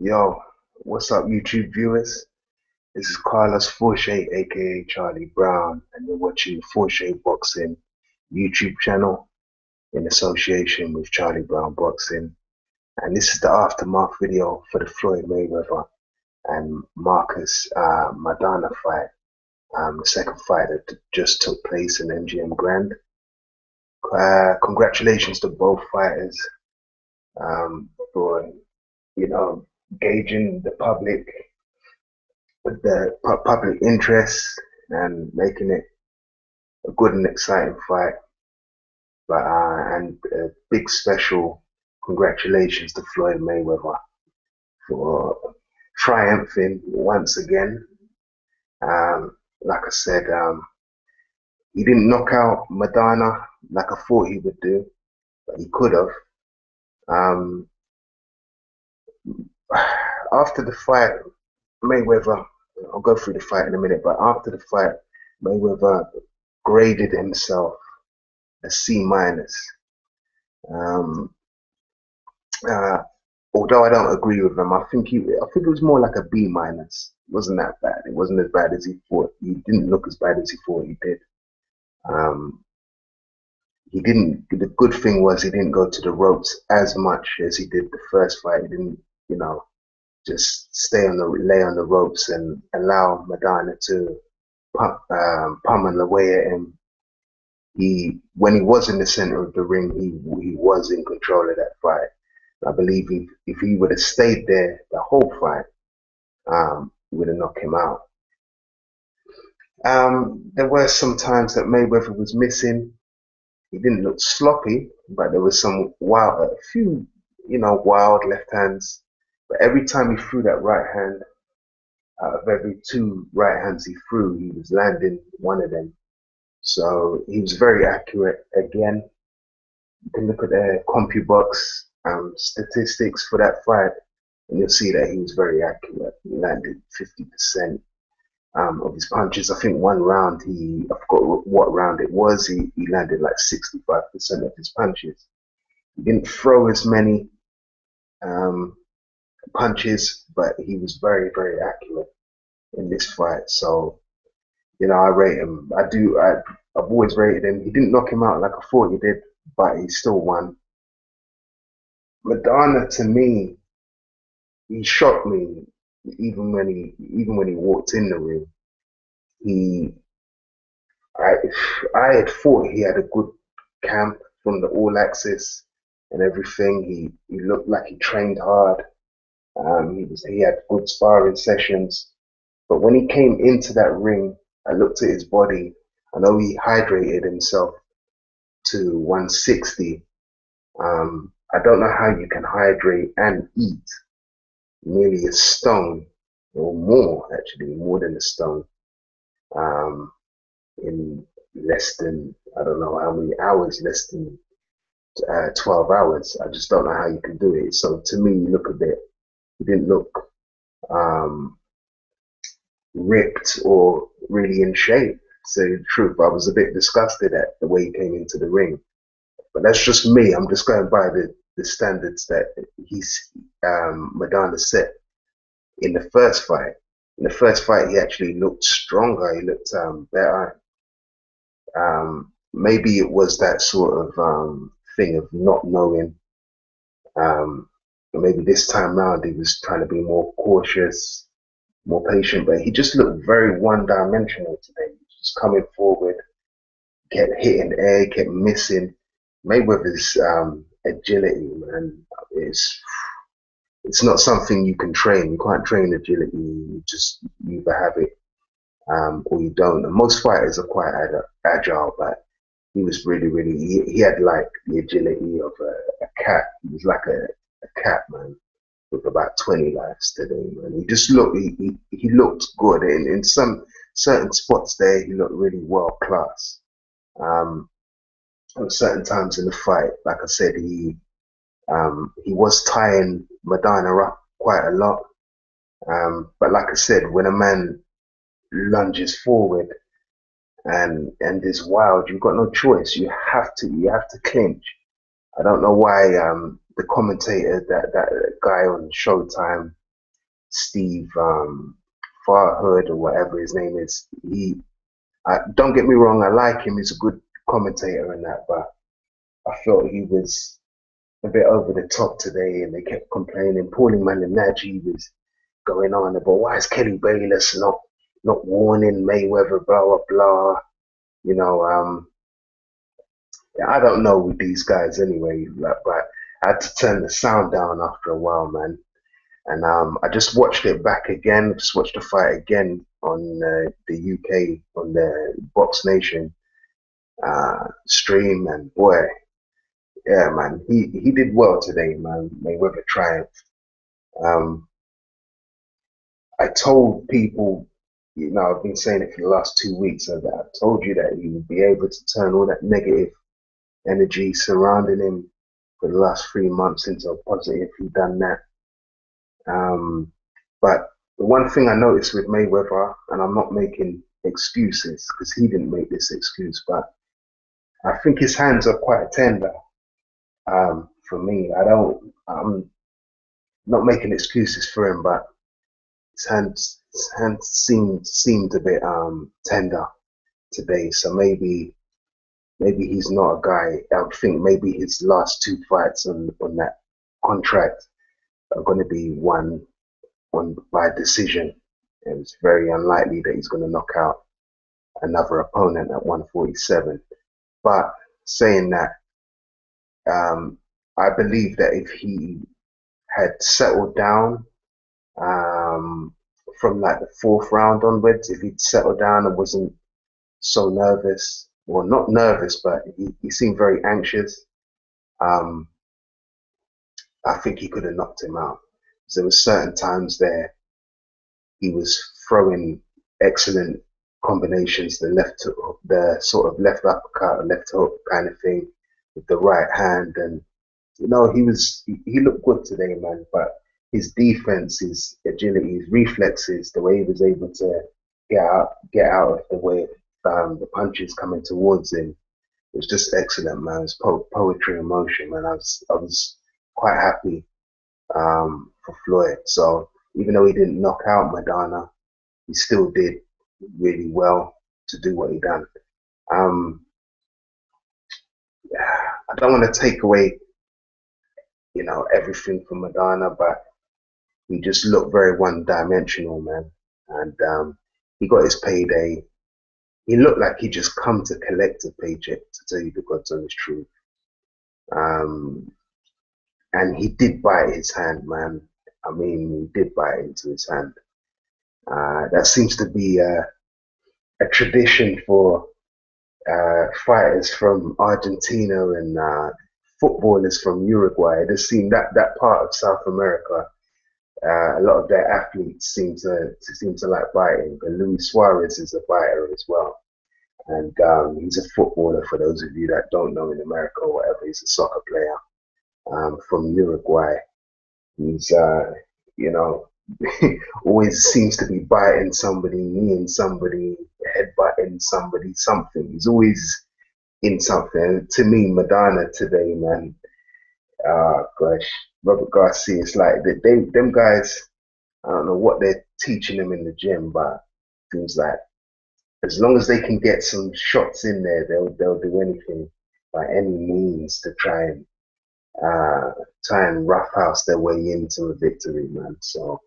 Yo, what's up, YouTube viewers? This is Carlos Faucher, aka Charlie Brown, and you're watching Faucher Boxing YouTube channel in association with Charlie Brown Boxing. And this is the aftermath video for the Floyd Mayweather and Marcus Maidana fight, the second fight that just took place in MGM Grand. Congratulations to both fighters for, you know, gauging the public interest and making it a good and exciting fight. And a big special congratulations to Floyd Mayweather for triumphing once again. Like I said, he didn't knock out Maidana like I thought he would do, but he could have. Um, After the fight, Mayweather, I'll go through the fight in a minute, but after the fight, Mayweather graded himself a C minus. Um, uh, Although I don't agree with him, I think it was more like a B minus. It wasn't that bad. It wasn't as bad as he thought. He didn't look as bad as he thought he did. Um, he didn't. The good thing was he didn't go to the ropes as much as he did the first fight. He didn't, just lay on the ropes and allow Maidana to pummel away at him. When he was in the center of the ring, he was in control of that fight. I believe if he would have stayed there the whole fight, he would have knocked him out. There were some times that Mayweather was missing. He didn't look sloppy, but there was a few, wild left hands. But every time he threw that right hand, out of every two right hands he threw, he was landing one of them. So he was very accurate again. You can look at the CompuBox statistics for that fight, and you'll see that he was very accurate. He landed 50% of his punches. I think one round, I forgot what round it was, he landed like 65% of his punches. He didn't throw as many um, punches, but he was very, very accurate in this fight. So, I rate him. I've always rated him. He didn't knock him out like I thought he did, but he still won. Madonna, to me, he shocked me even when he walked in the ring. He I I had thought he had a good camp from the All Access and everything. He looked like he trained hard. He had good sparring sessions, but when he came into that ring, I looked at his body. I know he hydrated himself to 160. I don't know how you can hydrate and eat nearly a stone or more, actually, more than a stone, um, in less than, I don't know how many hours, less than 12 hours. I just don't know how you can do it. So to me, he didn't look um, ripped or really in shape. To tell you the truth, I was a bit disgusted at the way he came into the ring. But that's just me. I'm just going by the standards that Maidana set in the first fight. In the first fight, he actually looked stronger. He looked better. Maybe it was that sort of thing of not knowing. Um, Maybe this time round he was trying to be more cautious, more patient, but he just looked very one-dimensional today. He was just coming forward, kept hitting air, kept missing. Mayweather's agility, man, is it's not something you can train. You can't train agility. You either have it or you don't. And most fighters are quite agile, but he was really, really. He had like the agility of a cat. He was like a cat, man, with about 20 lives today, man. He just looked. He looked good in some certain spots there. He looked really world class. Um, at certain times in the fight, like I said, he was tying Maidana up quite a lot. But like I said, when a man lunges forward and is wild, you've got no choice. You have to clinch. I don't know why the commentator, that guy on Showtime, Steve Farhood or whatever his name is. Don't get me wrong, I like him. He's a good commentator and that, but I felt he was a bit over the top today, and they kept complaining. Paulie Malignaggi was going on about why is Kelly Bayless not warning Mayweather, blah blah blah. You know, I don't know with these guys anyway, like, but I had to turn the sound down after a while, man. And I just watched it back again. Just watched the fight again on the UK on the Box Nation stream, and boy, yeah, man, he did well today, man. Mayweather triumphed. Um, I told people, I've been saying it for the last 2 weeks, so that I told you that he would be able to turn all that negative energy surrounding him for the last 3 months into a positive. He done that. Um, but the one thing I noticed with Mayweather, and I'm not making excuses because he didn't make this excuse, but I think his hands are quite tender. For me, I'm not making excuses for him, but his hands seemed a bit tender today. So maybe he's not a guy. I think maybe his last two fights on that contract are going to be won by decision. And it's very unlikely that he's going to knock out another opponent at 147. But saying that, um, I believe that if he had settled down from like the fourth round onwards, if he'd settled down and wasn't so nervous, well, not nervous, but he seemed very anxious, um, I think he could have knocked him out. So there were certain times there he was throwing excellent combinations, the left hook, the sort of left uppercut, left hook kind of thing with the right hand, and he looked good today, man. But his defense, his agility, his reflexes, the way he was able to get out of the way of the punches coming towards him, it was just excellent, man. It was poetry in motion, man. I was quite happy for Floyd. So even though he didn't knock out Maidana, he still did really well to do what he done. Um, I don't want to take away, everything from Maidana, but he just looked very one-dimensional, man. And he got his payday. He looked like he just come to collect a paycheck, to tell you the God's honest truth. Um, and he did bite his hand, man. I mean, he did bite into his hand. That seems to be a tradition for fighters from Argentina and footballers from Uruguay. It just seemed that part of South America, a lot of their athletes seem to like biting. And Luis Suarez is a biter as well, and he's a footballer. For those of you that don't know, in America or whatever, he's a soccer player from Uruguay. He's you know always seems to be biting somebody, kneeing somebody, headbutting somebody, something. He's always in something. And to me, Maidana today, man, gosh, Robert Garcia, it's like them guys, I don't know what they're teaching them in the gym, but things like as long as they can get some shots in there, they'll do anything by any means to uh, try and roughhouse their way into a victory, man. So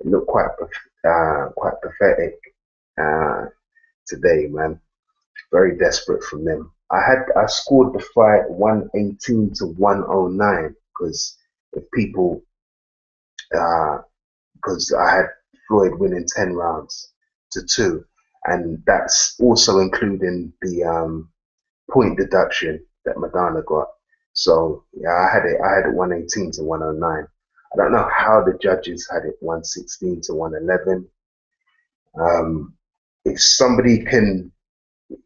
it looked quite pathetic uh, today, man. Very desperate from them. I scored the fight 118 to 109 because if people because I had Floyd winning 10 rounds to 2, and that's also including the point deduction that Maidana got. So yeah, I had it 118 to 109. I don't know how the judges had it 116 to 111. Um, if somebody can,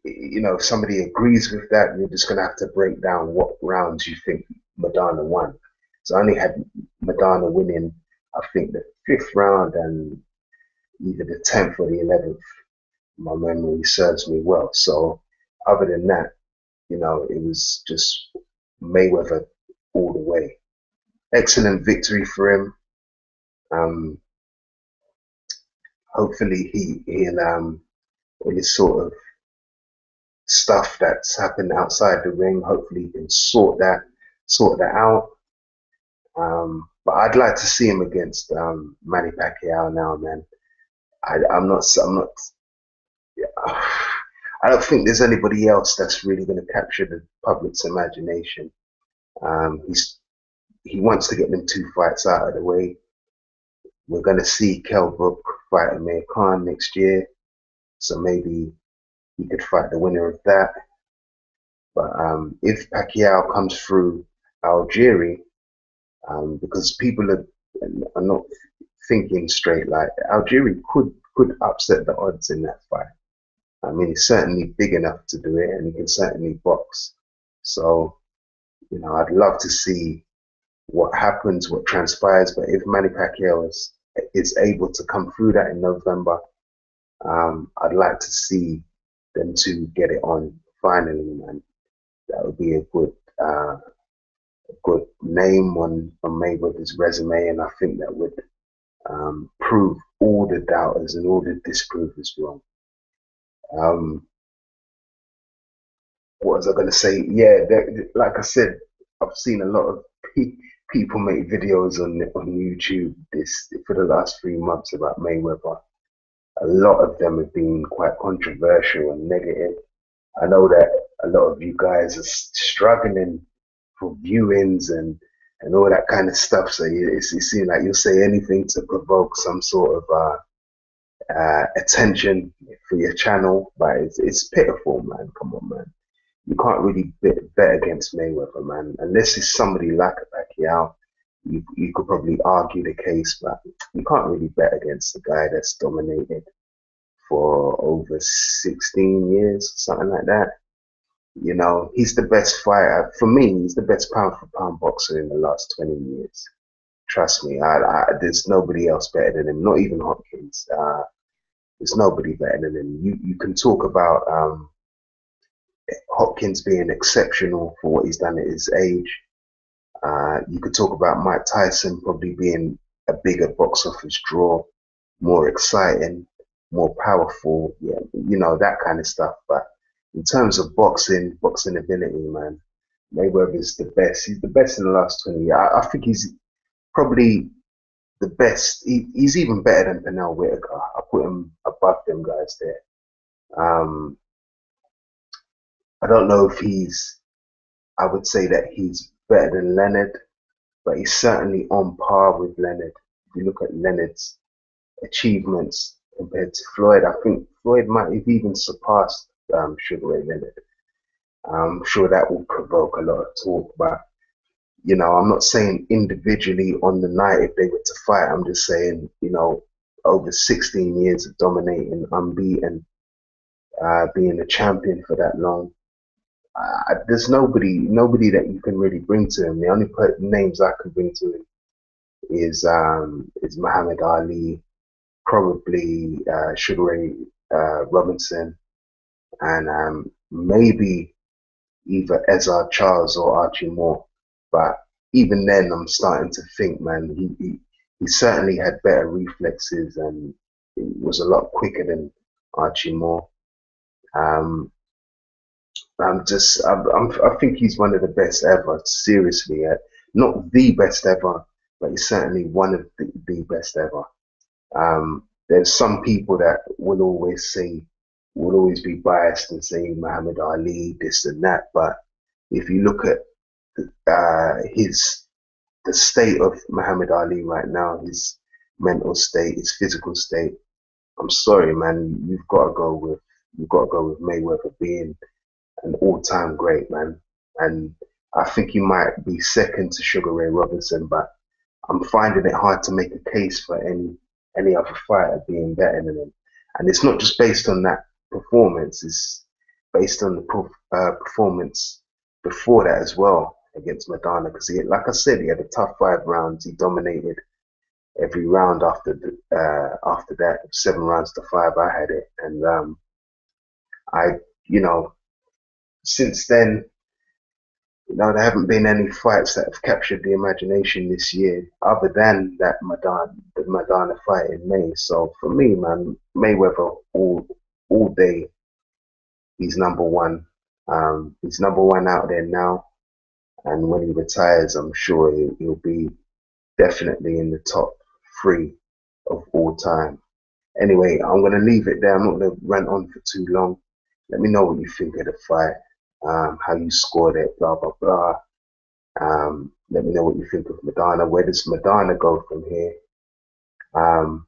if somebody agrees with that, you're just gonna have to break down what rounds you think Maidana won. So I only had Maidana winning, I think, the fifth round and either the 10th or the 11th. My memory serves me well. So other than that, it was just Mayweather all the way. Excellent victory for him. Um, hopefully he and all this sort of stuff that's happened outside the ring, hopefully he can sort that out. But I'd like to see him against Manny Pacquiao now, man. I'm not. I don't think there's anybody else that's really going to capture the public's imagination. He wants to get them two fights out of the way. We're going to see Kell Brook fight Amir Khan next year, so maybe he could fight the winner of that. But if Pacquiao comes through Algieri, because people are not thinking straight, like Algieri could upset the odds in that fight. I mean, he's certainly big enough to do it, and he can certainly box. So, I'd love to see what happens, what transpires. But if Manny Pacquiao is able to come through that in November, I'd like to see them two get it on finally, man. That would be a good name on Mayweather's resume, and I think that would prove all the doubters and all the disprovers wrong. Um, what was I going to say? Yeah, like I said, I've seen a lot of people make videos on YouTube this for the last 3 months about Mayweather. A lot of them have been quite controversial and negative. I know that a lot of you guys are struggling for viewings and all that kind of stuff. So it seems like you'll say anything to provoke some sort of attention for your channel, but it's pitiful, man. Come on, man. You can't really bet against Mayweather, man, unless it's somebody like a Pacquiao. You could probably argue the case, but you can't really bet against the guy that's dominated for over 16 years, something like that. He's the best fighter. For me, he's the best pound for pound boxer in the last 20 years. Trust me, there's nobody else better than him, not even Hopkins. There's nobody better than him. You can talk about Hopkins being exceptional for what he's done at his age. You could talk about Mike Tyson probably being a bigger box office draw, more exciting, more powerful, yeah, that kind of stuff. But in terms of boxing ability, man, Mayweather is the best. He's the best in the last 20 years. I think he's probably the best. He's even better than Pernell Whitaker. I put him above them guys there. Um, I don't know if I would say that he's better than Leonard, but he's certainly on par with Leonard. If you look at Leonard's achievements compared to Floyd, I think Floyd might have even surpassed Sugar Ray Leonard. I'm sure that will provoke a lot of talk, but I'm not saying individually on the night if they were to fight. I'm just saying, over 16 years of dominating, unbeaten, being a champion for that long. There's nobody that you can really bring to him. The only names I can bring to him is Muhammad Ali, probably Sugar Ray Robinson, and maybe either Ezra Charles or Archie Moore. But even then, I'm starting to think, man, he certainly had better reflexes and he was a lot quicker than Archie Moore. Um, I think he's one of the best ever. Seriously, not the best ever, but he's certainly one of the best ever. There's some people that will always be biased and say Muhammad Ali, this and that. But if you look at the state of Muhammad Ali right now, his mental state, his physical state, I'm sorry, man, you've got to go with Mayweather being an all-time great, man. And I think he might be second to Sugar Ray Robinson, but I'm finding it hard to make a case for any other fighter being better than him. And it's not just based on that performance; it's based on the performance before that as well against Maidana. Because like I said, he had a tough 5 rounds. He dominated every round after that. 7 rounds to 5, I had it, and I, since then There haven't been any fights that have captured the imagination this year, other than the Maidana fight in May. So for me, man, Mayweather all day. He's number one. He's number one out there now, and when he retires, I'm sure he'll be definitely in the top three of all time. Anyway, I'm gonna leave it there. I'm not gonna rant on for too long. Let me know what you think of the fight, how you scored it, blah blah blah. Let me know what you think of Maidana. Where does Maidana go from here? Um,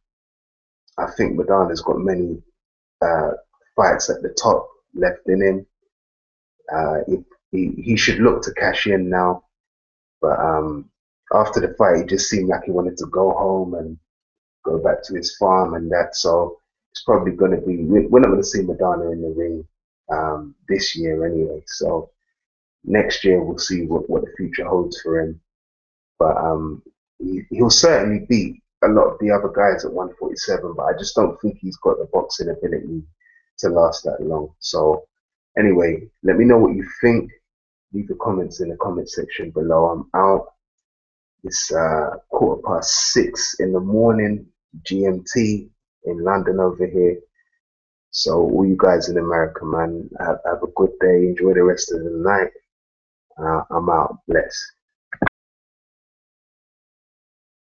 I think Maidana's got many uh, fights at the top left in him. He should look to cash in now, but after the fight, it just seemed like he wanted to go home and go back to his farm and that. So it's probably going to be, we're not going to see Maidana in the ring this year anyway. So next year we'll see what the future holds for him. But he'll certainly beat a lot of the other guys at 147. But I just don't think he's got the boxing ability to last that long. So anyway, let me know what you think. Leave your comments in the comment section below. I'm out. It's 6:15 in the morning, GMT in London over here. So all you guys in America, man, have a good day. Enjoy the rest of the night. I'm out. Bless.